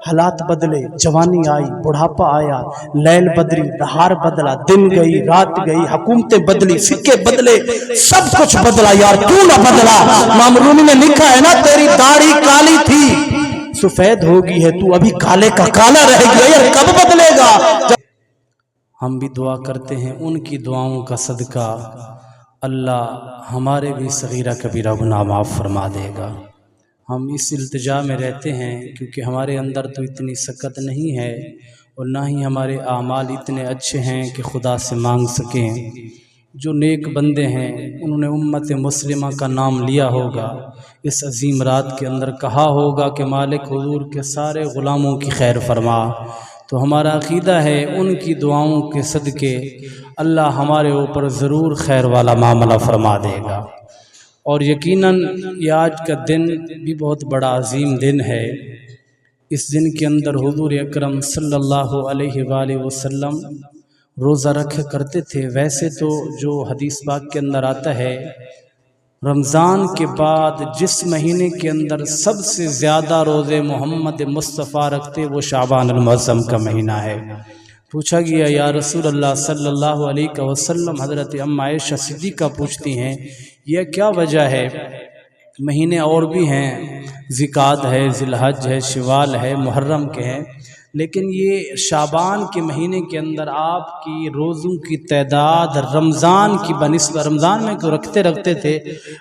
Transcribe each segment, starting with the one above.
حالات بدلے، جوانی آئی، بڑھاپا آیا، لیل بدری، نہار بدلا، دن گئی، رات گئی، حکومتیں بدلی، فقہ بدلے، سب کچھ بدلا، یار تو نہ بدلا۔ امام رومی نے لکھا ہے نا، تیری داڑھی کالی تھی سفید ہوگی ہے، تو ابھی کالے کا کالا رہ گیا، یار کب بدلے گا؟ ہم بھی دعا کرتے ہیں ان کی دعاؤں کا صدقہ اللہ ہمارے بھی صغیرہ کبیرہ گناہ معاف فرما دے گا۔ ہم اس التجا میں رہتے ہیں کیونکہ ہمارے اندر تو اتنی سکت نہیں ہے اور نہ ہی ہمارے اعمال اتنے اچھے ہیں کہ خدا سے مانگ سکیں۔ جو نیک بندے ہیں انہوں نے امت مسلمہ کا نام لیا ہوگا، اس عظیم رات کے اندر کہا ہوگا کہ مالک حضور کے سارے غلاموں کی خیر فرما۔ تو ہمارا عقیدہ ہے ان کی دعاؤں کے صدقے اللہ ہمارے اوپر ضرور خیر والا معاملہ فرما دے گا۔ اور یقیناً یہ آج کا دن بھی بہت بڑا عظیم دن ہے۔ اس دن کے اندر حضور اکرم صلی اللہ علیہ وآلہ وسلم روزہ رکھا کرتے تھے۔ ویسے تو جو حدیث پاک کے اندر آتا ہے، رمضان کے بعد جس مہینے کے اندر سب سے زیادہ روزے محمد مصطفیٰ رکھتے وہ شعبان المعظم کا مہینہ ہے۔ پوچھا گیا یا رسول اللہ صلی اللہ علیہ وسلم، حضرت ام عائشہ صدیقہ پوچھتی ہیں یہ کیا وجہ ہے؟ مہینے اور بھی ہیں، ذوالقعدہ ہے، ذی الحج ہے، شوال ہے، محرم کے ہیں، لیکن یہ شعبان کے مہینے کے اندر آپ کی روزوں کی تعداد رمضان کی بنسبت، رمضان میں تو رکھتے تھے،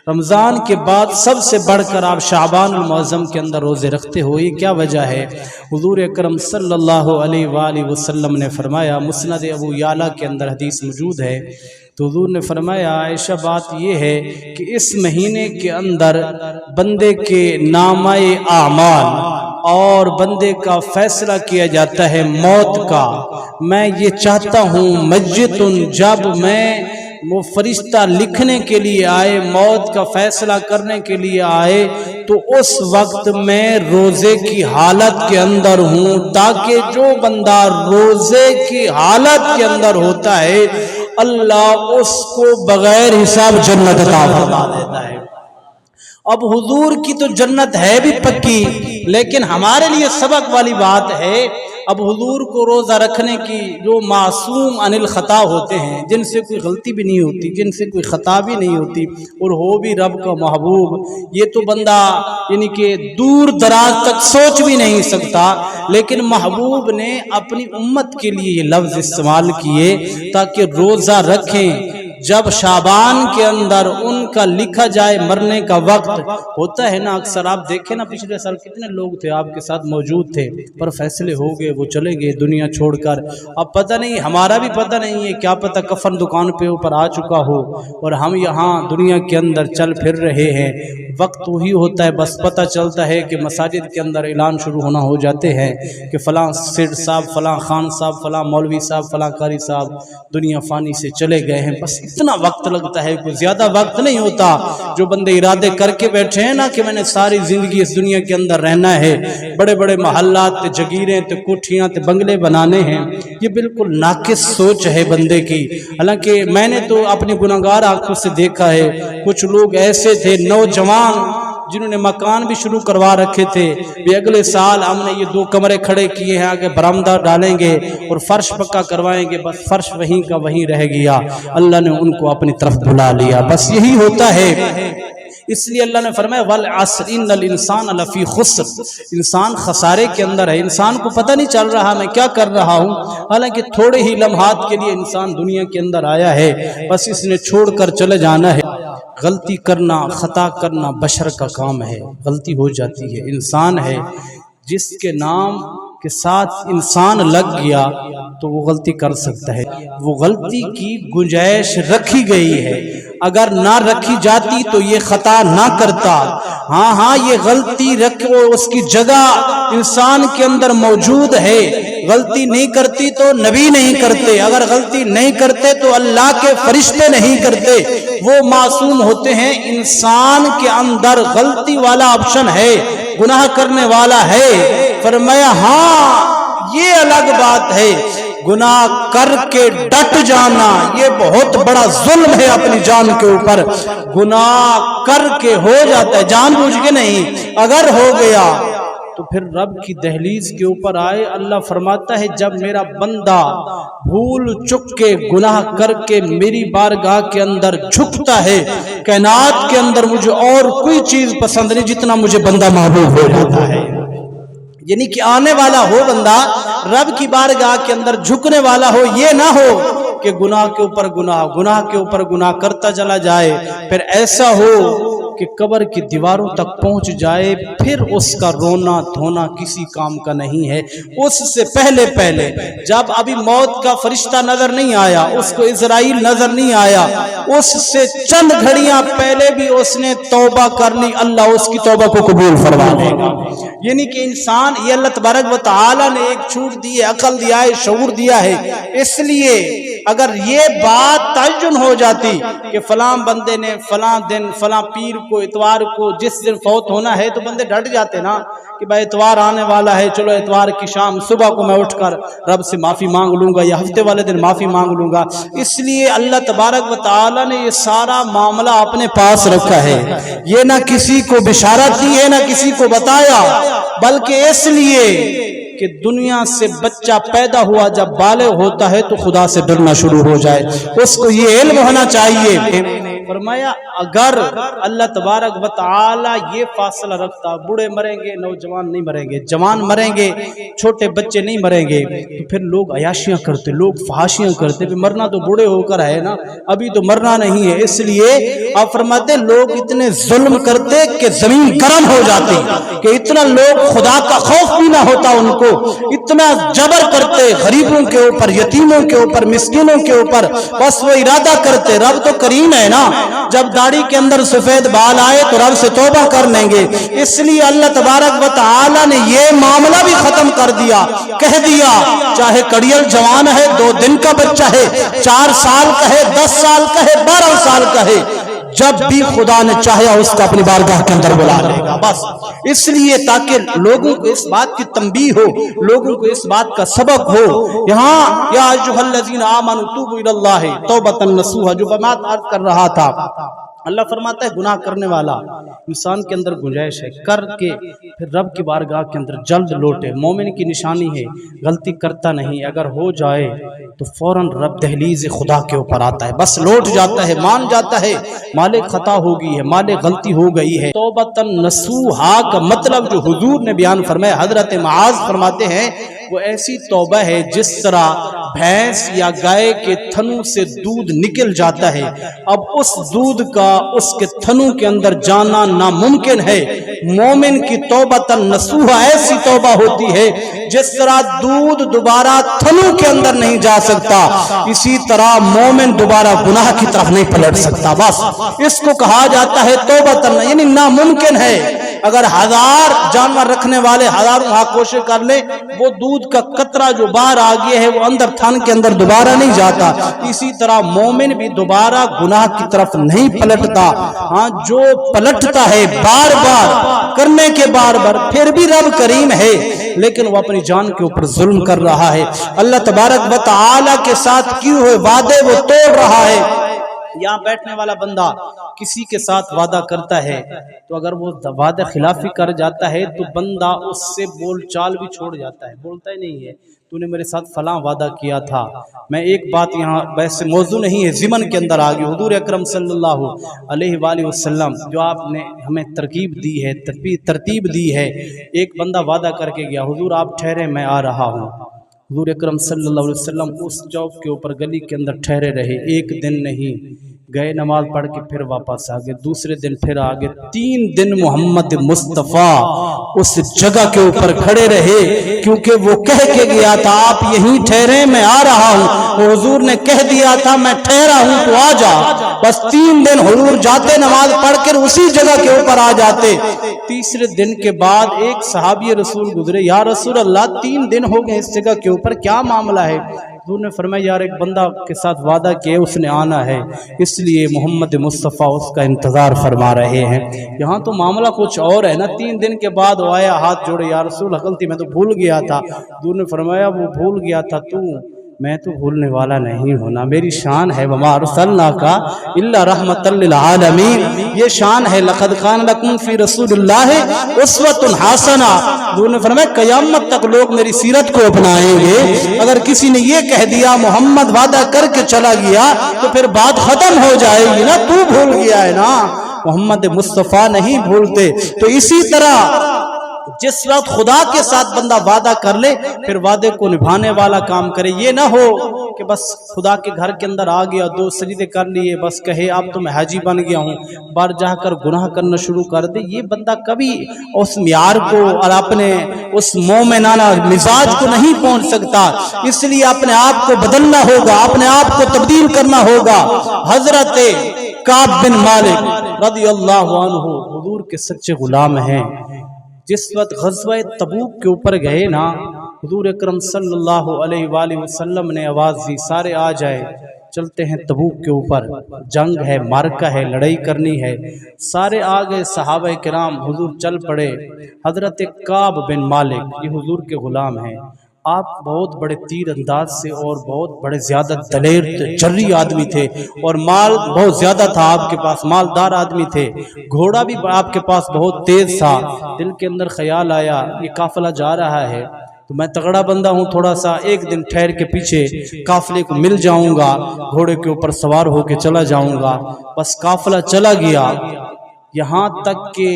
رمضان کے بعد سب سے بڑھ کر آپ شعبان المعظم کے اندر روزے رکھتے ہو، یہ کیا وجہ ہے؟ حضور اکرم صلی اللہ علیہ وآلہ وسلم نے فرمایا، مسند ابو یعلا کے اندر حدیث موجود ہے، تو حضور نے فرمایا عائشہ بات یہ ہے کہ اس مہینے کے اندر بندے کے نامہ اعمال اور بندے کا فیصلہ کیا جاتا ہے موت کا۔ میں یہ چاہتا ہوں مجتن، جب میں وہ فرشتہ لکھنے کے لیے آئے، موت کا فیصلہ کرنے کے لیے آئے، تو اس وقت میں روزے کی حالت کے اندر ہوں، تاکہ جو بندہ روزے کی حالت کے اندر ہوتا ہے اللہ اس کو بغیر حساب جنت عطا فرما دیتا ہے۔ اب حضور کی تو جنت ہے بھی پکی، لیکن ہمارے لیے سبق والی بات ہے، اب حضور کو روزہ رکھنے کی جو معصوم عن الخطا ہوتے ہیں، جن سے کوئی غلطی بھی نہیں ہوتی، جن سے کوئی خطا بھی نہیں ہوتی، اور ہو بھی رب کا محبوب، یہ تو بندہ یعنی کہ دور دراز تک سوچ بھی نہیں سکتا، لیکن محبوب نے اپنی امت کے لیے یہ لفظ استعمال کیے تاکہ روزہ رکھیں۔ جب شعبان کے اندر ان کا لکھا جائے مرنے کا وقت ہوتا ہے نا، اکثر آپ دیکھیں نا، پچھلے سال کتنے لوگ تھے آپ کے ساتھ موجود تھے، پر فیصلے ہو گئے، وہ چلے گئے دنیا چھوڑ کر۔ اب پتہ نہیں، ہمارا بھی پتہ نہیں ہے، کیا پتہ کفن دکان پہ اوپر آ چکا ہو اور ہم یہاں دنیا کے اندر چل پھر رہے ہیں۔ وقت وہی ہوتا ہے، بس پتہ چلتا ہے کہ مساجد کے اندر اعلان شروع ہونا ہو جاتے ہیں کہ فلاں سیٹ صاحب، فلاں خان صاحب، فلاں مولوی صاحب، فلاں قاری صاحب دنیا فانی سے چلے گئے ہیں۔ بس اتنا وقت لگتا ہے، کوئی زیادہ وقت نہیں ہوتا۔ جو بندے ارادے کر کے بیٹھے ہیں نا کہ میں نے ساری زندگی اس دنیا کے اندر رہنا ہے، بڑے بڑے محلات تے جگیریں تے کوٹھیاں تے بنگلے بنانے ہیں، یہ بالکل ناقص سوچ ہے بندے کی۔ حالانکہ میں نے تو اپنی گناہگار آنکھوں سے دیکھا ہے، کچھ لوگ ایسے تھے نوجوان جنہوں نے مکان بھی شروع کروا رکھے تھے، بھی اگلے سال ہم نے یہ 2 کمرے کھڑے کیے ہیں، آگے برآمدہ ڈالیں گے اور فرش پکا کروائیں گے، بس فرش وہیں کا وہیں رہ گیا، اللہ نے ان کو اپنی طرف بلا لیا۔ بس یہی ہوتا ہے، اس لیے اللہ نے فرمایا والعصر ان الانسان لفی خسر، انسان خسارے کے اندر ہے، انسان کو پتہ نہیں چل رہا میں کیا کر رہا ہوں، حالانکہ تھوڑے ہی لمحات کے لیے انسان دنیا کے اندر آیا ہے، بس اس نے چھوڑ کر چلے جانا ہے۔ غلطی کرنا، خطا کرنا بشر کا کام ہے، غلطی ہو جاتی ہے، انسان ہے، جس کے نام کے ساتھ انسان لگ گیا تو وہ غلطی کر سکتا ہے، وہ غلطی کی گنجائش رکھی گئی ہے، اگر نہ رکھی جاتی تو یہ خطا نہ کرتا۔ ہاں یہ غلطی اس کی جگہ انسان کے اندر موجود ہے، غلطی نہیں کرتی تو نبی نہیں کرتے، اگر غلطی نہیں کرتے تو اللہ کے فرشتے نہیں کرتے، وہ معصوم ہوتے ہیں۔ انسان کے اندر غلطی والا آپشن ہے، گناہ کرنے والا ہے۔ فرمایا ہاں یہ الگ بات ہے، گناہ کر کے ڈٹ جانا یہ بہت بڑا ظلم ہے اپنی جان کے اوپر۔ گناہ کر کے ہو جاتا ہے، جان بوجھ کے نہیں، اگر ہو گیا تو پھر رب کی دہلیز کے اوپر آئے. اللہ فرماتا ہے جب میرا بندہ بھول چک کے گناہ کر کے میری بارگاہ کے اندر جھکتا ہے، کائنات کے اندر مجھے اور کوئی چیز پسند نہیں جتنا مجھے بندہ محبوب ہو جاتا ہے. یعنی کہ آنے والا ہو بندہ رب کی بارگاہ کے اندر جھکنے والا ہو، یہ نہ ہو کہ گناہ کے اوپر گناہ، گناہ کے اوپر گناہ کرتا چلا جائے، پھر ایسا ہو کہ قبر کی دیواروں تک پہنچ جائے، پھر اس کا رونا دھونا کسی کام کا نہیں ہے. اس سے پہلے جب ابھی موت کا فرشتہ نظر نہیں آیا، اس کو اسرائیل نظر نہیں آیا، اس سے چند گھڑیاں پہلے بھی اس نے توبہ کر لی، اللہ اس کی توبہ کو قبول فرما لے گا. یعنی کہ انسان، یہ اللہ تبارک و تعالی نے ایک چھوٹ دی ہے، عقل دیا ہے، شعور دیا ہے. اس لیے اگر یہ بات تعین ہو جاتی کہ فلاں بندے نے فلاں دن فلاں پیر کو اتوار کو جس دن فوت ہونا ہے، تو بندے ڈٹ جاتے نا کہ بھائی اتوار آنے والا ہے، چلو اتوار کی شام صبح کو میں اٹھ کر رب سے معافی مانگ لوں گا یا ہفتے والے دن معافی مانگ لوں گا. اس لیے اللہ تبارک و تعالی نے یہ سارا معاملہ اپنے پاس رکھا ہے. یہ نہ کسی کو بشارت دی ہے، نہ کسی کو بتایا، بلکہ اس لیے کہ دنیا سے بچہ پیدا ہوا جب بالغ ہوتا ہے تو خدا سے ڈرنا شروع ہو جائے، اس کو یہ علم ہونا چاہیے. فرمایا اگر اللہ تبارک و تعالی یہ فاصلہ رکھتا، بوڑھے مریں گے، نوجوان نہیں مریں گے، جوان مریں گے، چھوٹے بچے نہیں مریں گے، تو پھر لوگ عیاشیاں کرتے، لوگ فحاشیاں کرتے. مرنا تو بوڑھے ہو کر ہے نا، ابھی تو مرنا نہیں ہے. اس لیے آپ فرماتے لوگ اتنے ظلم کرتے کہ زمین گرم ہو جاتی، کہ اتنا لوگ خدا کا خوف بھی نہ ہوتا ان کو، اتنا جبر کرتے غریبوں کے اوپر، یتیموں کے اوپر، مسکینوں کے اوپر. بس وہ ارادہ کرتے، رب تو کریم ہے نا، جب داڑھی کے اندر سفید بال آئے تو رب سے توبہ کر لیں گے. اس لیے اللہ تبارک و تعالی نے یہ معاملہ بھی ختم کر دیا، کہہ دیا چاہے کڑیل جوان ہے، 2 دن کا بچہ ہے، 4 سال کا ہے، 10 سال کا ہے، 12 سال کا ہے، جب بھی خدا نے چاہیا اس کو اپنی بارگاہ کے اندر بلا لے گا. بس اس لیے تاکہ لوگوں کو اس بات کی تنبیہ ہو، لوگوں کو اس بات کا سبق ہو. یہاں یا ایھا الذین آمنوا توبوا الی اللہ توبۃ نصوحا، جو بات عرض کر رہا تھا، اللہ فرماتا ہے گناہ کرنے والا انسان کے اندر گنجائش ہے، کر کے پھر رب کی بارگاہ کے اندر جلد لوٹے. مومن کی نشانی ہے غلطی کرتا نہیں، اگر ہو جائے تو فوراً رب دہلیز خدا کے اوپر آتا ہے، بس لوٹ جاتا ہے، مان جاتا ہے مالے خطا ہو گئی ہے، مالے غلطی ہو گئی ہے. توبۃ نصوحا کا مطلب جو حضور نے بیان فرمایا، حضرت معاذ فرماتے ہیں وہ ایسی توبہ ہے جس طرح بھینس یا گائے کے تھنوں سے دودھ نکل جاتا ہے، اب اس دودھ کا اس کے تھنوں کے اندر جانا ناممکن ہے. مومن کی توبۃ نصوحا ایسی توبہ ہوتی ہے جس طرح دودھ دوبارہ تھنوں کے اندر نہیں جا سکتا، اسی طرح مومن دوبارہ گناہ کی طرف نہیں پلٹ سکتا. بس اس کو کہا جاتا ہے توبۃ، یعنی ناممکن ہے. اگر 1000 جانور رکھنے والے ہزاروں ہاں کوشش کر لیں، وہ دودھ کا قطرہ جو باہر آ گیا ہے وہ اندر تھن کے اندر دوبارہ نہیں جاتا. اسی طرح مومن بھی دوبارہ گناہ کی طرف نہیں پلٹتا. ہاں جو پلٹتا ہے بار بار کرنے کے بار پھر بھی رب کریم ہے، لیکن وہ اپنی جان کے اوپر ظلم کر رہا ہے، اللہ تبارک و تعالی کے ساتھ کیے ہوئے وعدے وہ توڑ رہا ہے. یہاں بیٹھنے والا بندہ کسی کے ساتھ وعدہ کرتا ہے تو اگر وہ وعدہ خلافی کر جاتا ہے تو بندہ اس سے بول چال بھی چھوڑ جاتا ہے، بولتا ہی نہیں ہے تو نے میرے ساتھ فلاں وعدہ کیا تھا. میں ایک بات یہاں ویسے موضوع نہیں ہے، ضمن کے اندر آگئی. حضور اکرم صلی اللہ علیہ وآلہ وسلم جو آپ نے ہمیں ترکیب دی ہے، ترتیب دی ہے، ایک بندہ وعدہ کر کے گیا، حضور آپ ٹھہرے میں آ رہا ہوں. حضور اکرم صلی اللہ علیہ وسلم اس چوک کے اوپر گلی کے اندر ٹھہرے رہے، 1 دن نہیں گئے، نماز پڑھ کے پھر واپس آگئے، دوسرے دن پھر آگئے، 3 دن محمد مصطفیٰ اس جگہ کے اوپر کھڑے رہے، کیونکہ وہ کہہ کے گیا تھا آپ یہیں ٹھہرے میں آ رہا ہوں. وہ حضور نے کہہ دیا تھا میں ٹھہرا ہوں تو آ جا. بس 3 دن حضور جاتے نماز پڑھ کر اسی جگہ کے اوپر آ جاتے. تیسرے دن کے بعد ایک صحابی رسول گزرے، یا رسول اللہ 3 دن ہو گئے اس جگہ کے اوپر، کیا معاملہ ہے؟ حضور نے فرمایا یار ایک بندہ کے ساتھ وعدہ کیا اس نے آنا ہے، اس لیے محمد مصطفیٰ اس کا انتظار فرما رہے ہیں. یہاں تو معاملہ کچھ اور ہے نا. 3 دن کے بعد وہ آیا، ہاتھ جوڑے، یا رسول غلطی میں تو بھول گیا تھا. حضور نے فرمایا وہ بھول گیا تھا تو میں تو بھولنے والا نہیں ہوں نا، میری شان ہے وما ارسلناک الا رحمۃ للعالمین، یہ شان ہے لقد کان لکم فی رسول اللہ اسوۃ حسنہ۔ حضور نے فرمایا قیامت تک لوگ میری سیرت کو اپنائیں گے۔ اگر کسی نے یہ کہہ دیا محمد وعدہ کر کے چلا گیا تو پھر بات ختم ہو جائے گی نا، تو بھول گیا ہے نا، محمد مصطفیٰ نہیں بھولتے۔ تو اسی طرح جس وقت خدا کے ساتھ بندہ وعدہ کر لے پھر وعدے کو نبھانے والا کام کرے، یہ نہ ہو کہ بس خدا کے گھر کے اندر آ گیا، 2 سجدے کر لیے، بس کہے اب تو میں حاجی بن گیا ہوں، بار جا کر گناہ کرنا شروع کر دے۔ یہ بندہ کبھی اس معیار کو اور اپنے اس مومنانہ مزاج کو نہیں پہنچ سکتا، اس لیے اپنے آپ کو بدلنا ہوگا، اپنے آپ کو تبدیل کرنا ہوگا۔ حضرت کعب بن مالک رضی اللہ عنہ حضور کے سچے غلام ہیں۔ جس وقت غزوہ تبوک کے اوپر گئے نا، حضور اکرم صلی اللہ علیہ وآلہ وسلم نے آواز دی سارے آ جائے، چلتے ہیں تبوک کے اوپر، جنگ ہے، معرکہ ہے، لڑائی کرنی ہے۔ سارے آ گئے صحابہ کرام، حضور چل پڑے۔ حضرت کعب بن مالک یہ حضور کے غلام ہیں، آپ بہت بڑے تیر انداز سے اور بہت بڑے زیادہ دلیر جری آدمی تھے، اور مال بہت زیادہ تھا آپ کے پاس، مالدار آدمی تھے، گھوڑا بھی آپ کے پاس بہت تیز تھا۔ دل کے اندر خیال آیا یہ قافلہ جا رہا ہے تو میں تگڑا بندہ ہوں، تھوڑا سا ایک دن ٹھہر کے پیچھے قافلے کو مل جاؤں گا، گھوڑے کے اوپر سوار ہو کے چلا جاؤں گا۔ بس قافلہ چلا گیا، یہاں تک کہ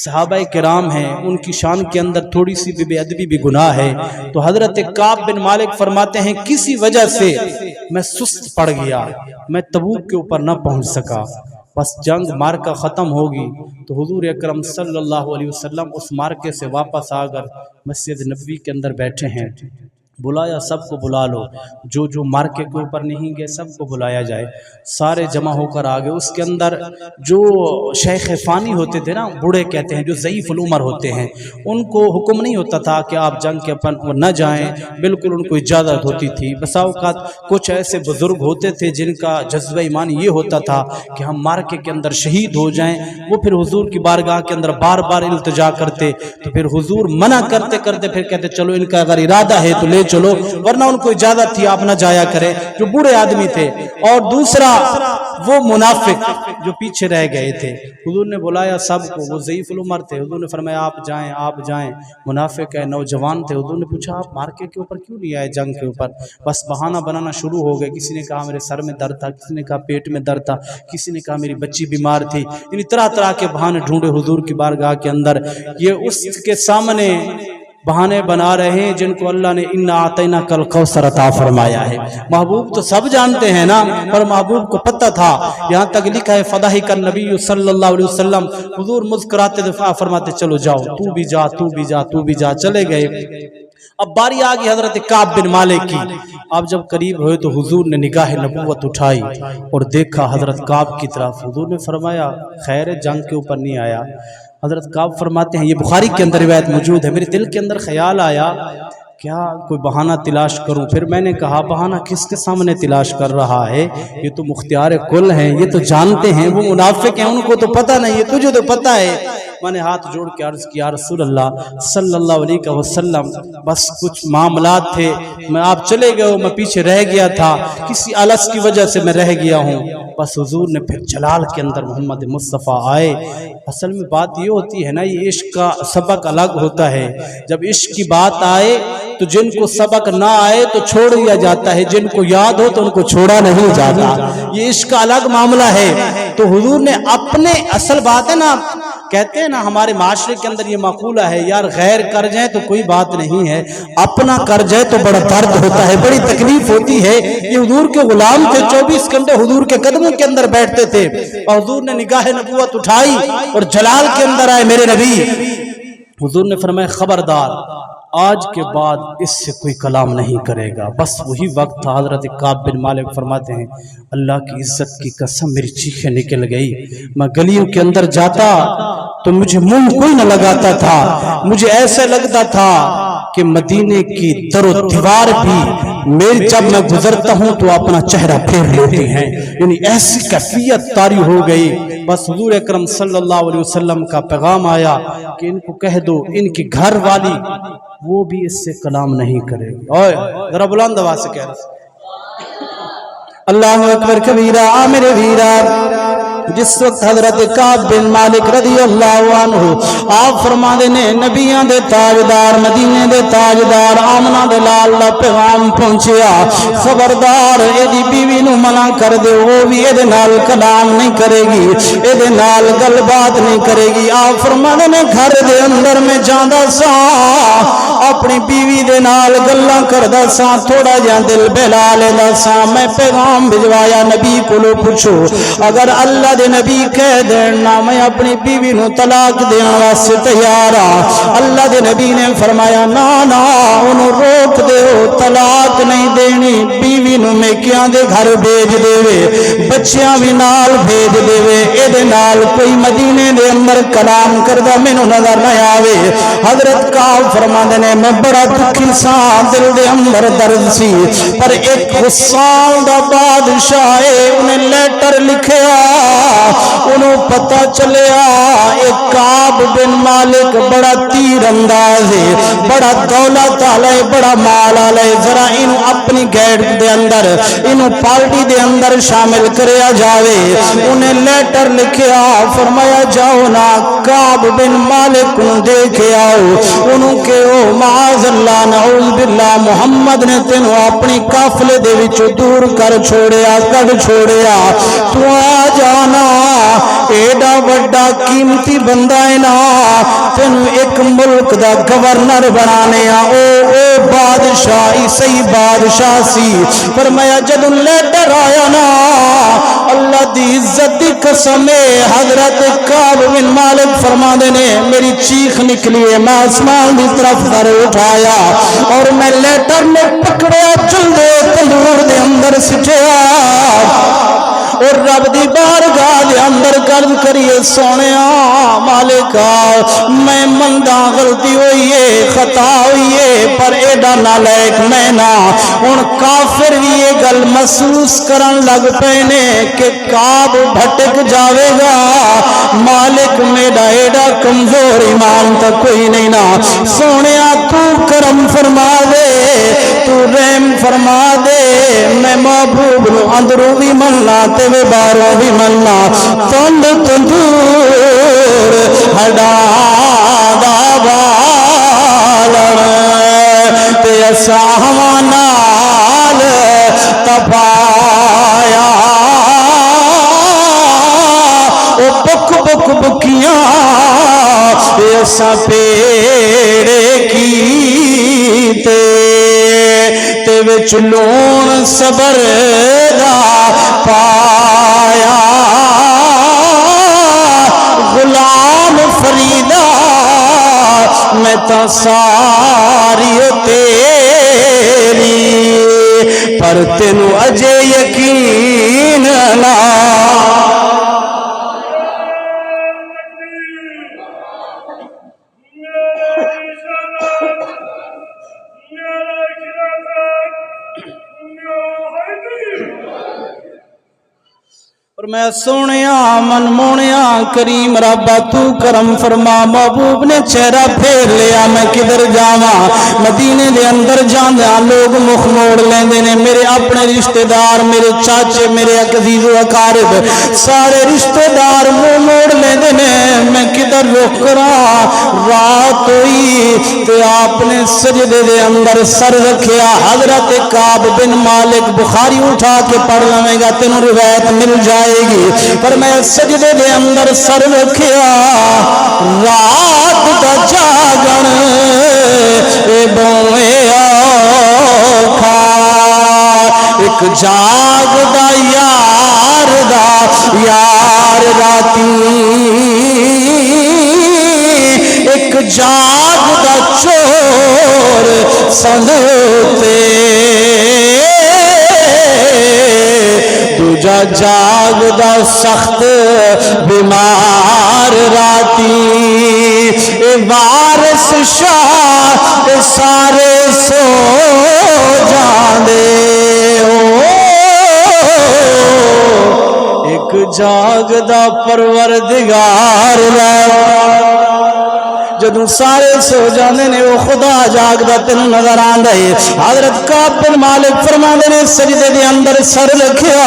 صحابہ کرام ہیں، ان کی شان کے اندر تھوڑی سی بے ادبی بھی گناہ ہے۔ تو حضرت کعب بن مالک فرماتے ہیں کسی وجہ سے میں سست پڑ گیا، میں تبوک کے اوپر نہ پہنچ سکا۔ بس جنگ مارکہ ختم ہوگی تو حضور اکرم صلی اللہ علیہ وسلم اس مارکے سے واپس آ کر مسجد نبوی کے اندر بیٹھے ہیں۔ بلایا سب کو بلا لو، جو جو مارکے کے اوپر نہیں گئے سب کو بلایا جائے۔ سارے جمع ہو کر آگے، اس کے اندر جو شیخ فانی ہوتے تھے نا، بوڑھے کہتے ہیں، جو ضعیف العمر ہوتے ہیں، ان کو حکم نہیں ہوتا تھا کہ آپ جنگ کے اپن نہ جائیں، بالکل ان کو اجازت ہوتی تھی۔ بسا اوقات کچھ ایسے بزرگ ہوتے تھے جن کا جذبہ ایمان یہ ہوتا تھا کہ ہم مارکے کے اندر شہید ہو جائیں، وہ پھر حضور کی بارگاہ کے اندر بار بار التجا کرتے، تو پھر حضور منع کرتے کرتے پھر کہتے چلو ان کا اگر ارادہ ہے تو لے چلو، ورنہ ان کو اجازت تھی آپ نہ جایا کریں، جو بوڑھے آدمی تھے۔ اور دوسرا وہ منافق جو پیچھے رہ گئے تھے، حضور نے بلایا سب کو، وہ ضعیف العمر تھے، حضور نے فرمایا آپ جائیں آپ جائیں۔ منافق ہے، نوجوان تھے، حضور نے پوچھا آپ مارکے کے اوپر کیوں نہیں آئے جنگ کے اوپر؟ بس بہانہ بنانا شروع ہو گئے، کسی نے کہا میرے سر میں درد تھا، کسی نے کہا پیٹ میں درد تھا، کسی نے کہا میری بچی بیمار تھی، یعنی طرح طرح کے بہانے ڈھونڈے حضور کی بارگاہ کے اندر۔ یہ اس کے سامنے بہانے بنا رہے ہیں جن کو اللہ نے انا اعطیناک الکوثر عطا فرمایا ہے۔ محبوب تو سب جانتے ہیں نا، پر محبوب کو پتہ تھا۔ یہاں تک لکھا ہے فضحک النبی صلی اللہ علیہ وسلم، حضور مسکراتے دفاع فرماتے چلو جاؤ، تو بھی جا تو بھی جا تو بھی جا، چلے گئے۔ اب باری آگئی حضرت کعب بن مالک کی۔ اب جب قریب ہوئے تو حضور نے نگاہ نبوت اٹھائی اور دیکھا حضرت کعب کی طرف۔ حضور نے فرمایا خیر جنگ کے اوپر نہیں آیا؟ حضرت کعب فرماتے ہیں، یہ بخاری کے اندر روایت موجود ہے، میرے دل کے اندر خیال آیا کیا کوئی بہانہ تلاش کروں۔ پھر میں نے کہا بہانہ کس کے سامنے تلاش کر رہا ہے؟ یہ تو مختار کل ہیں، یہ تو جانتے ہیں، وہ منافق ہیں، ان کو تو پتہ نہیں ہے، تجھے تو پتہ ہے۔ میں نے ہاتھ جوڑ کے عرض کیا رسول اللہ صلی اللہ علیہ وسلم، بس کچھ معاملات تھے، میں آپ چلے گئے ہو، میں پیچھے رہ گیا تھا، کسی آلس کی وجہ سے میں رہ گیا ہوں۔ بس حضور نے پھر جلال کے اندر محمد مصطفیٰ آئے۔ اصل میں بات یہ ہوتی ہے نا، یہ عشق کا سبق الگ ہوتا ہے۔ جب عشق کی بات آئے تو جن کو سبق نہ آئے تو چھوڑ دیا جاتا ہے، جن کو یاد ہو تو ان کو چھوڑا نہیں جاتا۔ یہ عشق کا الگ معاملہ ہے۔ تو حضور نے اپنے، اصل بات ہے نا، کہتے ہیں نا ہمارے معاشرے کے اندر یہ مقولہ ہے یار غیر کر جائیں تو کوئی بات نہیں ہے، اپنا کر جائے تو بڑا درد ہوتا ہے، بڑی تکلیف ہوتی ہے۔ یہ حضور کے غلام تھے، 24 گھنٹے حضور کے قدموں کے اندر بیٹھتے تھے، اور حضور نے نگاہ نبوت اٹھائی اور جلال کے اندر آئے میرے نبی۔ حضور نے فرمایا خبردار، آج کے بعد اس سے کوئی کلام نہیں کرے گا۔ بس وہی وقت تھا۔ حضرت کعب بن مالک فرماتے ہیں اللہ کی عزت کی قسم میری چیخیں نکل گئی، میں گلیوں کے اندر جاتا تو مجھے منہ کوئی نہ لگاتا تھا، مجھے ایسا لگتا تھا کہ مدینے کی در و دیوار بھی میری جب میں گزرتا ہوں تو اپنا چہرہ پھیر لیتی ہیں، یعنی ایسی کیفیت طاری ہو گئی۔ بس حضور اکرم صلی اللہ علیہ وسلم کا پیغام آیا کہ ان کو کہہ دو ان کی گھر والی وہ بھی اس سے کلام نہیں کرے گی. اوئے ذرا بلند آواز سے کہہ رہے اللہ اکبر کبیرہ. میرے ویرا جس وقت حضرت کعب بن مالک رضی اللہ عنہ آپ فرما دینے نبیان دے تاجدار مدینے دے تاجدار آمنہ دے لال دا پیغام پہنچیا خبردار ایدی بیوی نو منع کر دے وہ بھی ایدے نال کلام نہیں کرے گی ایدے نال گل بات نہیں کرے گی. آپ فرما دینے گھر دے اندر میں جاندہ سا اپنی بیوی دے نال گلہ کردہ سا تھوڑا جان دل بہلا لیندہ سا میں پیغام بھجوایا نبی کو لو پوچھو اگر اللہ دے نبی کہہ دینا میں اپنی بیوی نو طلاق دینا واسطے تیار ہاں. اللہ دے نبی نے فرمایا نا نا انہوں روک دے ہو طلاق نہیں دینی بیوی نو میں کیا دے گھر بھیج دے وے بچیاں بھی نال بھیج دے وے ایدے نال کوئی مدینے دے اندر کلام کردہ میں نو نظر نہ آوے. حضرت کعب فرما دینے میں بڑا دکھی سا دل دے اندر درد سی پر ایک حسان دا بادشاہ انہیں لیٹر لکھیا انہوں پتہ چلیا ایک کعب بن مالک بڑا تیر انداز ہے بڑا دولت آلے بڑا مال آلے ذرا انہوں اپنی گیٹ دے اندر انہوں پارٹی دے اندر شامل کریا جاوے. انہیں لیٹر لکھیا فرمایا جاؤ نا کعب بن مالک انہوں دیکھے آؤ انہوں کہ او معاذ اللہ نعوذ باللہ محمد نے تینوں اپنی قافلے دے وچوں دور کر چھوڑیا کر چھوڑیا تو آ جانا ایڈا بڑا قیمتی بندہ ہے نا تینوں ایک ملک دا گورنر بنانے او بادشاہ صحیح بادشاہ سی. فرمایا جدوں لیٹر آیا نا اللہ دی عزت دی قسم حضرت کعب بن مالک فرما دینے میری چیخ نکلی ہے میں آسمان دی طرف در اٹھایا اور میں لیٹر میں پکڑیا جلدے تندور دے اندر سٹیا اور رب دی بارگاہ دے اندر قرض کریے سونیا مالکا میں مندہ غلطی ہوئی ہے خطا ہوئی ہے پر ایڈا نالائق میں نا ان کافر بھی یہ گل محسوس کرن لگ پینے کہ کعب بھٹک جاوے گا مالک میڈا ایڈا کمزور ایمان تک کوئی نہیں نا سونیا تو کرم فرما دے تو رحم فرما دے میں محبوب نو اندروں بھی مننا تے میں باروں بھی مننا تند تندور ہڈا دا بالن تے اساں نال تپایا او بک بک بکیاں ایسا پیڑے کیتے تے وچ لون صبر دا پایا غلام فریدہ میں تا ساری تیری پر تینو اجے یقین نہ اور میں سونیا من مونیا کریم ربا تو کرم فرما محبوب نے چہرہ پھیر لیا میں کدھر جاواں مدینے دے اندر جاندے لوگ مخ موڑ لیندے نے میرے اپنے رشتہ دار میرے چاچے میرے عزیز و اقارب سارے رشتہ دار منہ موڑ لیندے نے میں کدھر رخ کراں رات ہوئی تے آپ نے سجدے دے اندر سر رکھیا حضرت کعب بن مالک بخاری اٹھا کے پڑھ لویں گا تینوں روایت مل جائے گی پر میں سجدے دے اندر سر رکھیا رات دا جاگن اے بوئے آکھا ایک جاگ دا یار راتی ایک جاگ دا چور سنتے دوجا جاگ دا سخت بیمار راتی اے وارث شاہ اے سارے سو جاندے ایک جاگ دا پروردگار جدوں سارے سو جاندے نے وہ خدا جاگدا تینوں نظر آندا ہے حضرت کعب بن مالک فرماندے نے سجدے دے اندر سر رکھیا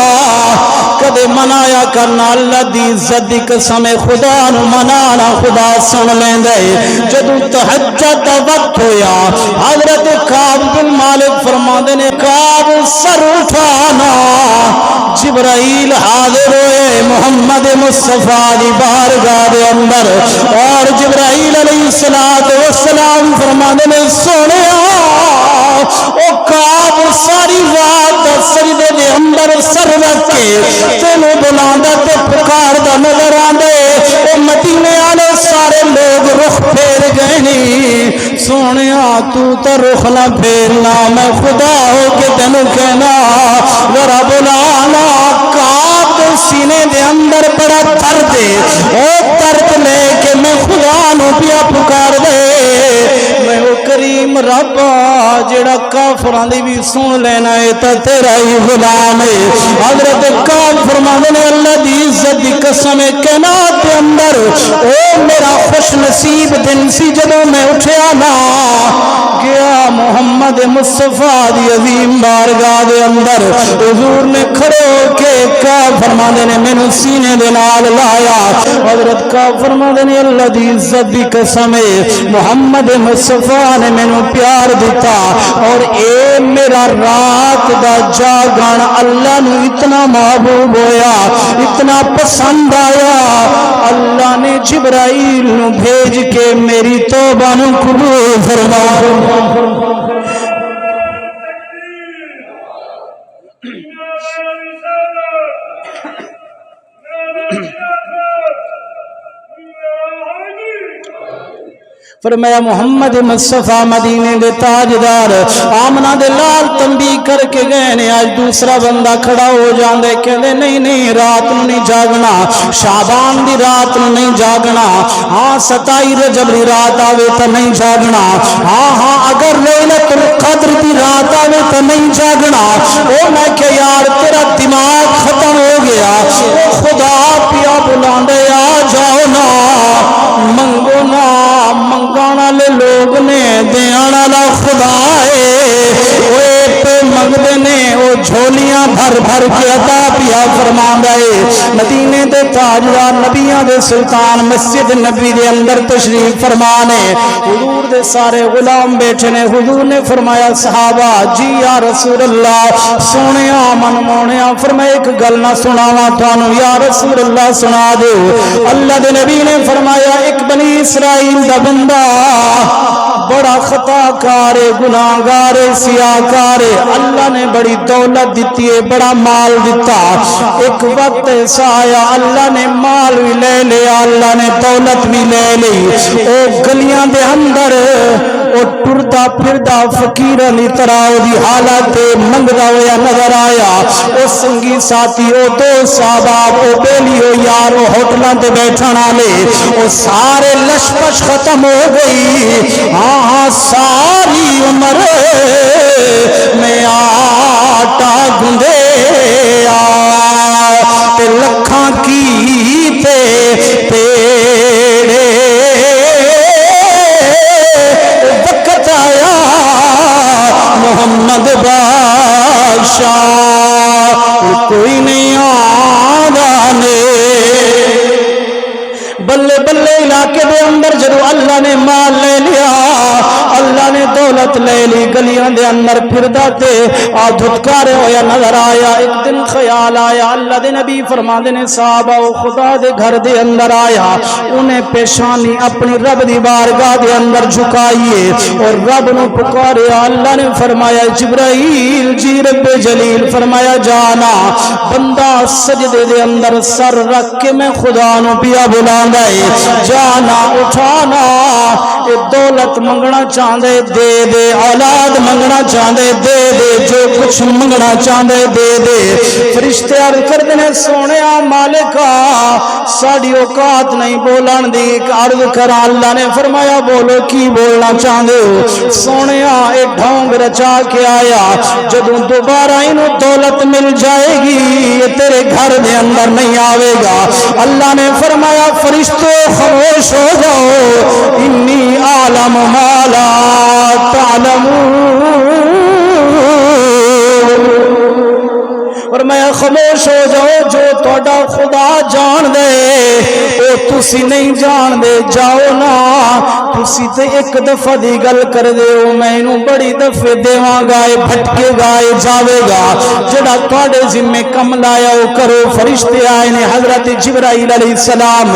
کدے منایا کرنا اللہ دی عزت دی قسم خدا نو منانا خدا سن لیندا ہے جدوں تہجد دا وقت ہویا حضرت کعب بن مالک فرماندے نے کعب سر اٹھانا جبرائیل حاضر ہوئے محمد مصطفیٰ دی بارگاہ دے اندر اور جبرائیل علیہ السلام فرماندے نے سونیا او کعب ساری رات سجدے دے اندر سر رکھ کے تینوں بلاندا تے پکاردا نظر آندے او مدینے والے سارے لوگ رخ پھیر گئے نہیں سونیا تو تے رخ نہ پھیرنا میں خدا ہو کے تینوں کہنا ذرا بلانا کعب سینے دے اندر بڑا درد ہے او درد لے کے میں خدا نو پیا پکار دے میں او کریم رب جڑا کافراں دی بھی سن لینا ہے تے تیرا ہی غلام ہے حضرت کعب فرماندے نے اللہ دی عزت دی قسم کائنات دے اندر او میرا خوش نصیب دن سی جدوں میں اٹھیا نا گیا محمد مصطفیٰ دی عظیم بارگاہ دے اندر حضور نے کھڑے ہو کے کعب فرماندے نے مینوں سینے دے نال لایا حضرت کعب فرماندے نے اللہ دی عزت دی قسم محمد مصطفیٰ نے مینوں پیار دیتا اور اے میرا رات دا جاگن اللہ نو اتنا محبوب ہویا اتنا پسند آیا اللہ نے جبرائیل نو بھیج کے میری توبہ نو قبول فرما فرمایا محمد مصطفیٰ مدینے دے تاجدار آمنہ دے لال تنبیہ کر کے گئے نے آج دوسرا بندہ کھڑا ہو جاندے کہندے نہیں رات نو نہیں جاگنا شعبان دی رات نو نہیں جاگنا ہاں 27 رجب دی رات آوے تو نہیں جاگنا ہاں اگر لیلۃ القدر دی رات آوے تو نہیں جاگنا او میں کہ یار تیرا دماغ ختم ہو گیا او خدا پیا بلاندے آ جاؤ نا منگو نا منگانا لے لوگ نے دیانا لا خدا ہے اوے پہ منگدے نے او جھولیاں بھر بھر کے عطا پیا فرمان رہے مدینے دے تاجدار نبیاں دے سلطان مسجد نبی دے اندر تشریف فرمانے حضور دے سارے غلام بیٹھے نے حضور نے فرمایا صحابہ جی یا رسول اللہ سونیا من مونیا فرمایا ایک گل نہ سناواں تانوں یا رسول اللہ سنا دے اللہ دے نبی نے فرمایا ایک بنی اسرائیل دا بندہ بڑا خطا کار گناہگار سیاہکار اللہ نے بڑی دولت دیتی ہے بڑا مال دیتا ایک وقت ایسا آیا اللہ نے مال بھی لے لیا اللہ نے دولت بھی لے لی او گلیاں دے اندر او ٹردا پھردا فقیر علی طرح دی حالت منگدا ہویا نظر آیا او سنگی ساتھی او دو صحابہ او بیلی او یار او ہوٹلاں تے بیٹھن والے او سارے لش پش ختم ہو گئی ہاں ساری عمر میں آٹا گندے تے لکھاں کی تے پیڑے وقت آیا محمد بادشاہ کوئی نہیں آدھانے بلے بلے علاقے دے اندر جدو اللہ نے مال لے لیا اللہ نے دولت لے لی گلیاں دے اندر پھردا تے دھتکارے ہویا نظر آیا ایک دن خیال آیا اللہ دے نبی فرماندے نے صحابہ خدا دے گھر دے اندر آیا انہیں پیشانی اپنی رب دی بارگاہ دے اندر جھکائیے اور رب نو پکارے اللہ نے فرمایا جبرائیل جی رب جلیل فرمایا جانا بندہ سجدے دے اندر سر رکھ کے میں خدا نو پیا بلاندا جانا اٹھانا دولت منگنا چاہندے دے دے اولاد منگنا چاہندے دے دے جو کچھ منگنا چاہندے دے دے فرشتے عرض کردے نے سونیا مالکا ساڈی اوقات نہیں بولن دی عرض کرا اللہ نے فرمایا بولو کی بولنا چاہندے ہو سونیا اے ڈھونگ لچا کے آیا جدوں دوبارہ انہوں دولت مل جائے گی یہ تیرے گھر دے اندر نہیں آوے گا. اللہ نے فرمایا فرشتو خاموش ہو جاؤ انی عالم ما لا تعلمون. اور میں خاموش ہو جاؤ جو توڑا خدا جان دے او تسی نہیں جان دے جاؤ نا تسی تے ایک دفعہ دی گل کر دے او میں انہوں بڑی دفعہ دیواں گائے بھٹکے گائے جاوے گا جڑا توڑے ذمہ کم لایا او کرو. فرشتے آئے نے حضرت جبرائیل علیہ السلام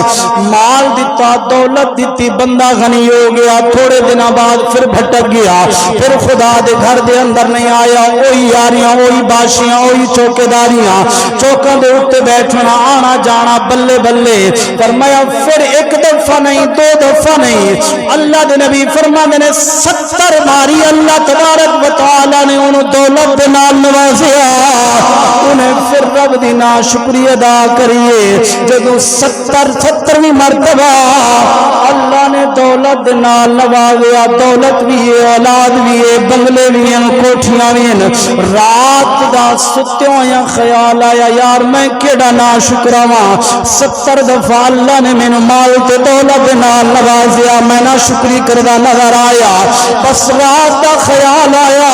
مال دیتا دولت دیتی بندہ غنی ہو گیا تھوڑے دن بعد پھر بھٹک گیا پھر خدا دے گھر دے اندر نہیں آیا وہی یاریاں وہی باشیاں وہی چوکیداریاں چوکاں دے اوپر بیٹھنا آنا جانا بلے بلے. فرمایا پھر ایک دفعہ نہیں دو دفعہ نہیں اللہ دے نبی فرماندے نے 70 باری اللہ تبارک و تعالی نے انہوں دولت دے نال نوازیا انہیں پھر رب دی ناشکری ادا کریے جدو 70ویں مرتبہ اللہ نے دولت دے نال نوازیا دولت بھی ہے اولاد بھی ہے بنگلے بھی ہیں کوٹھیاں بھی ہیں رات دا ستیوں یا خیال آیا یار میں کیڑا ناشکرا ہاں 70 دفعہ اللہ نے میں مال تے دولت نال نوازیا میں ناشکری کردا نظر آیا بس رات دا خیال آیا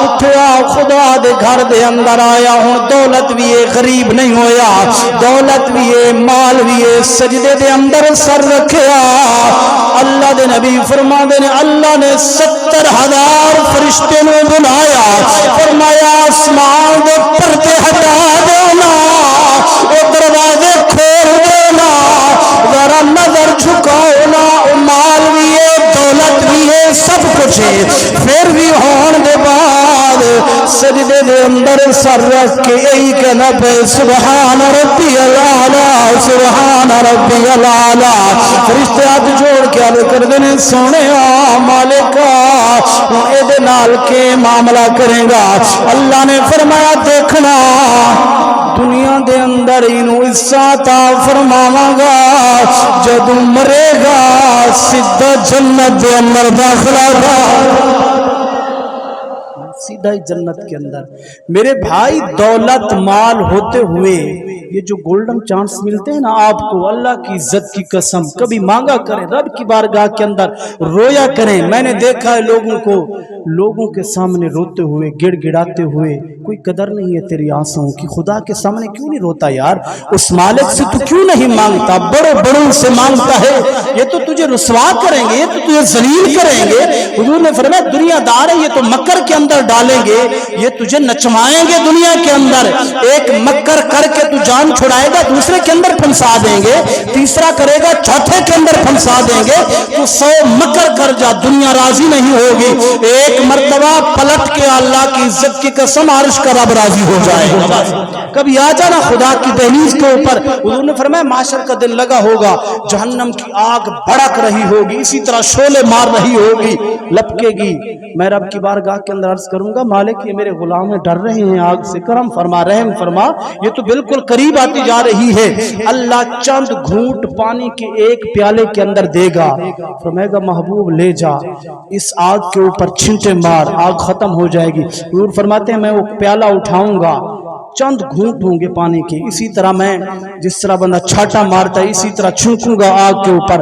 اٹھیا خدا دے گھر دے اندر آیا ہوں دولت بھی ہے غریب نہیں ہویا دولت بھی ہے مال بھی ہے سجدے دے اندر سر رکھیا اللہ دے نبی فرما دے نے اللہ نے 70,000 فرشتے نے بلایا فرمایا آسمان دے پردے ہٹا دینا او دروازے کھول دینا ذرا نظر جھکاؤ نا مال بھی ہے دولت بھی ہے سب کچھ ہے پھر بھی ہون دے بعد سجدے دے اندر سر رکھ کے یہی کہنا پہ سبحان ربی العالی سبحان ربی العالی. فرشتے ہاتھ جوڑ کے عرض کر دینے سونے مالکا اے دے نال کے معاملہ کریں گا. اللہ نے فرمایا دیکھنا دنیا دے اندر انہوں عزت عطا فرماواں گا جدو مرے گا سیدھا جنت دے اندر داخلہ گا سیدھا ہی جنت کے اندر. میرے بھائی دولت مال ہوتے ہوئے یہ جو گولڈن چانس ملتے ہیں نا آپ کو اللہ کی عزت کی قسم کبھی مانگا کریں رب کی بارگاہ کے اندر رویا کریں. میں نے دیکھا ہے لوگوں کے سامنے روتے ہوئے گڑ گڑاتے ہوئے کوئی قدر نہیں ہے تیری آنسوں کی خدا کے سامنے کیوں نہیں روتا یار اس مالک سے تو کیوں نہیں مانگتا بڑے بڑوں سے مانگتا ہے یہ تو تجھے رسوا کریں گے یہ تو تجھے ذلیل کریں گے. حضور نے فرمایا دنیا دار ہے یہ تو مکر کے اندر ڈالیں گے یہ تجھے نچوائیں گے دنیا کے اندر ایک مکر کر کے تو جان چھڑائے گا دوسرے کے اندر پھنسا دیں گے تیسرا کرے گا چوتھے کے اندر پھنسا دیں گے تو 100 مکر کر جا دنیا راضی نہیں ہوگی ایک مرتبہ پلٹ کے اللہ کی عزت کی قسم عرش کا رب راضی ہو جائے. کبھی آ جانا خدا کی دہلیز کے اوپر حضور نے فرمایا معاشر کا دن لگا ہوگا جہنم کی آگ بھڑک رہی ہوگی اسی طرح شعلے مار رہی ہوگی لپکے گی. میں رب کی بارگاہ کے اندر عرض کروں گا مالک یہ میرے غلام ڈر رہے ہیں آگ سے کرم فرما رحم فرما یہ تو بالکل قریب آتی جا رہی ہے. اللہ چند گھونٹ پانی کے ایک پیالے کے اندر دے گا فرمائے گا محبوب لے جا اس آگ کے اوپر چھنٹے مار آگ ختم ہو جائے گی. حضور فرماتے ہیں میں وہ پیالہ اٹھاؤں گا چند گھونٹ ہوں گے پانی کے اسی طرح میں جس طرح بندہ چھاٹا مارتا ہے اسی طرح چھنکوں گا آگ کے اوپر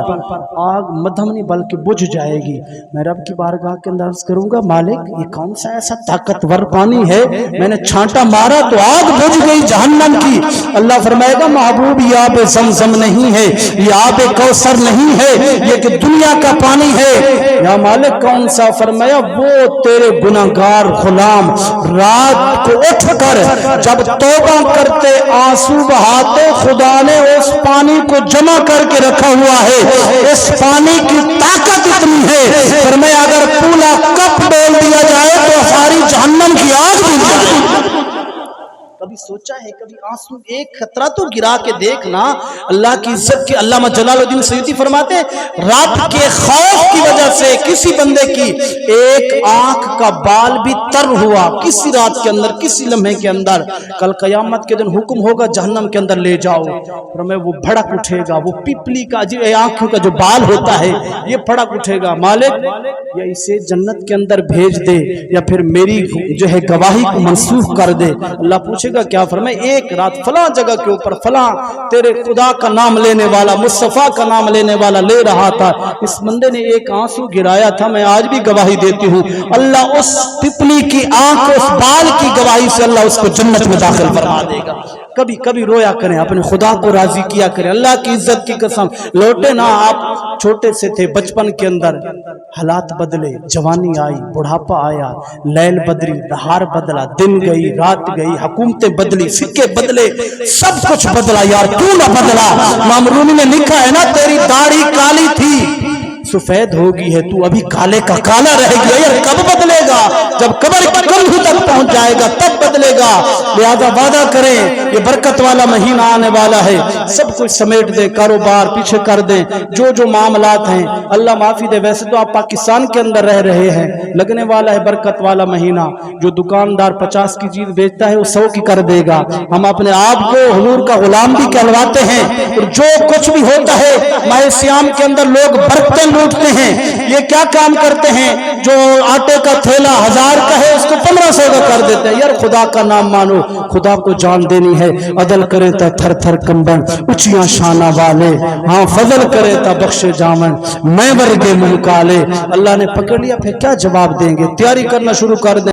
آگ مدھم نہیں بلکہ بجھ جائے گی. میں رب کی بارگاہ کے اندر عرض کروں گا مالک یہ کون سا ایسا طاقتور پانی ہے میں نے چھانٹا مارا تو آگ بجھ گئی جہنم کی. اللہ فرمائے گا محبوب یہ آب زمزم نہیں ہے یہ آب کوثر نہیں ہے یہ کہ دنیا کا پانی ہے. یا مالک کون سا فرمایا وہ تیرے گناہگار غلام رات کو اٹھ کر جب توبہ کرتے آنسو بہاتے خدا نے اس پانی کو جمع کر کے رکھا ہوا ہے اس پانی کی طاقت اتنی ہے فرمایا اگر پورا کپ ڈول دیا جائے تو ساری جہنم کی آگ بجھ جائے. کبھی سوچا ہے کبھی آنسو ایک خطرہ تو گرا کے دیکھنا اللہ کی عزت کی علامہ جلال الدین سیوطی فرماتے ہیں رب کے خوف کی وجہ سے کسی بندے کی ایک آنکھ کا بال بھی تر ہوا کسی رات کے اندر کسی لمحے کے اندر کل قیامت کے دن حکم ہوگا جہنم کے اندر لے جاؤ فرمایا وہ بھڑک اٹھے گا وہ پپلی کا آنکھوں کا جو بال ہوتا ہے یہ بھڑک اٹھے گا مالک یا اسے جنت کے اندر بھیج دے یا پھر میری جو ہے گواہی کو منسوخ کر دے اللہ پوچھے گا کیا فرمایا ایک رات فلاں جگہ کے اوپر فلاں تیرے خدا کا نام لینے والا مصطفیٰ کا نام لینے والا لے رہا تھا اس بندے نے ایک آنسو گرایا تھا میں آج بھی گواہی دیتی ہوں اللہ اس پپلی کی آنکھ اس بال کی گواہی سے اللہ اس کو جنت میں داخل فرما دے گا کبھی کبھی رویا کریں اپنے خدا کو راضی کیا کریں اللہ کی عزت کی قسم لوٹے نہ آپ چھوٹے سے تھے بچپن کے اندر حالات بدلے جوانی آئی بڑھاپا آیا لیل بدری نہار بدلا دن گئی رات گئی حکومتیں بدلی سکے بدلے سب کچھ بدلا یار تو نہ بدلا امام رومی نے لکھا ہے نا تیری داڑھی کالی تھی سفید ہوگی ہے تو ابھی کالے کا کالا رہ گیا یار کب بدلے گا جب قبر کی کندھ تک پہنچ جائے گا تب بدلے گا لہذا وعدہ کریں یہ برکت والا مہینہ آنے والا ہے سب کچھ سمیٹ دے کاروبار پیچھے کر دیں جو معاملات ہیں اللہ معافی دے ویسے تو آپ پاکستان کے اندر رہ رہے ہیں لگنے والا ہے برکت والا مہینہ جو دکاندار 50 کی چیز بیچتا ہے وہ 100 کی کر دے گا ہم اپنے آپ کو حضور کا غلام بھی کہلواتے ہیں اور جو کچھ بھی ہوتا ہے ماہ سیام کے اندر لوگ برتن لوٹتے ہیں یہ کیا کام کرتے ہیں جو آٹے کا تھیلا 1000 کا ہے اس کو 1500 کا کر دیتے ہیں یار خدا کا نام مانو خدا کو جان دینی ہے عدل کرے تا تھر تھر کمبن اچیاں شانہ والے ہاں فضل کرے تا بخش جامن میں ورگے منکالے اللہ نے پکڑ لیا پھر کیا جواب دیں گے تیاری کرنا شروع کر دیں